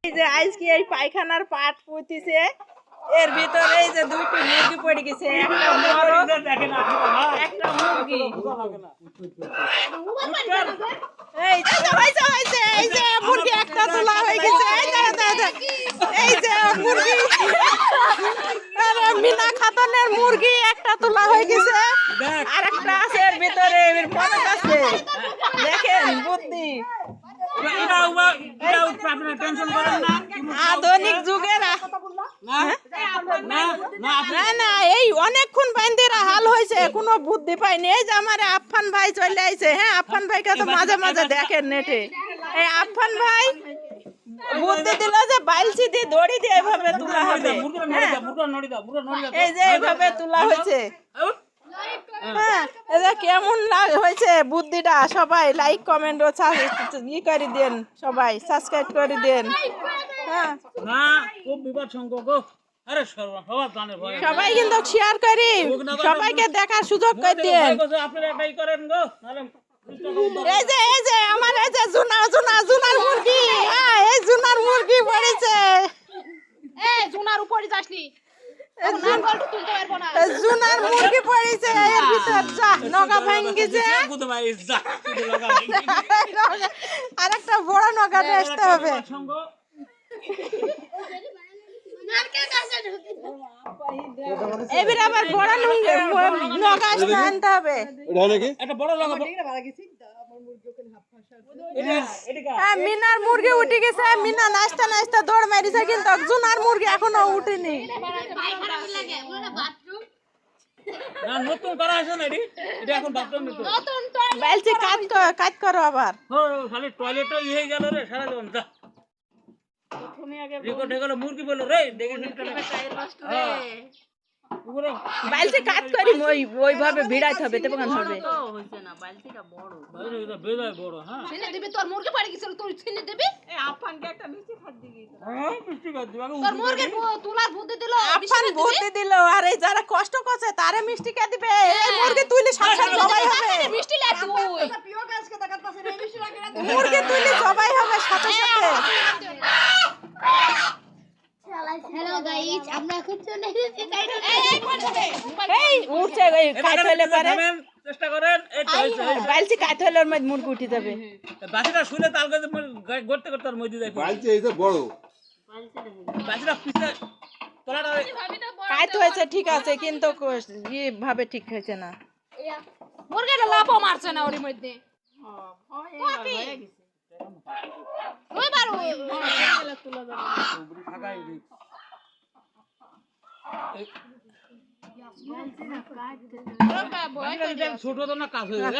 এই যে আজকে এই পায়খানার পাট পুঁতিছে, এর ভিতরে এই যে দুইটি মুরগি পড়ে গেছে, একটা মরক একটা মুরগি। এই যে হয়েছে এই যে মুরগি একটা তোলা হয়ে গেছে, এই যে মুরগি মিনা খাতুনের মুরগি একটা তোলা হয়ে গেছে, আর একটা আছে এর ভিতরে মরক আছে। দেখেন বুদ্ধি আধুনিক যুগের না এই অনেকক্ষণ বান্দিরা হাল হয়েছে, কোনো বুদ্ধি পাইনি। এই যে আমার আফফান ভাই চলে আইছে। হ্যাঁ, আফফান ভাইকে তো মাঝে মাঝে দেখেন নেটে। এই আফফান ভাই বুদ্ধি দিল যে বাইলসি দিয়ে দড়ি দিয়ে এভাবে তোলা হবে। এই যে এইভাবে তোলা হয়েছে। হ্যাঁ, এটা কেমন হয়েছে বুদ্ধিটা? সবাই লাইক কমেন্ট ও ই করে দেন, সবাই সাবস্ক্রাইব করে দেন। হ্যাঁ, সবাই কিন্তু শেয়ার করি, সবাইকে দেখার সুযোগ করে দেন। এই যে আমার এই যে জুনার মুরগি, হ্যাঁ এই জুনার মুরগি পড়েছে। জুনার উপরে যাসনি, জুনার মুরগি পড়েছে এর ভিতর। যা নগা ভাঙ্গিছে, আর একটা বড় নগা নিয়ে আসতে হবে। এবার আবার বড় নগা আনতে হবে। মিনার মুরগি উঠে গেছে, মিনা নাচতে নাচতে দৌড় মারিছে, কিন্তু জুনার মুরগি এখনো উঠেনি। কাজ করো আবার। মুরগি বলো রে বাইলতে কাজ করি ওইভাবে ভিড়াইতে হবে, তখন হবে। তোর মুরগি পড়ে গেছিল, তুই ছিনে দিবি। আফফানকে একটা মিষ্টি খাদ দিবি। তোর মুরগি তুলার বুদ্ধি দিল, আফফান বুদ্ধি দিল, আর এই যারা কষ্ট করছে তারে মিষ্টি কে দিবে? এই মুরগি তুইলে সাথে সবাই হবে। মিষ্টি লে তুই মুরগি তুইলে সবাই হবে সাথে সাথে। হ্যালো গাইস, আমরা এখন চলে এসেছি এই উঠছে, এই কাট হইলে পারে চেষ্টা করেন। এই তো বাইলছি কাট হইলে ওর মধ্যে মুরগি উঠে যাবে। বাসিটা শুনে তাল করতে করতে আর মধ্যে যায়। বাইলছি এই যে বড় বাসিটা পিছে তোলাটা কাট হয়েছে ঠিক আছে, কিন্তু ভাবে ঠিক হয়েছে না। মুরগিটা লাফও মারছে না ওর মধ্যে। ওই বারো ছোট তো না কাজ হয়ে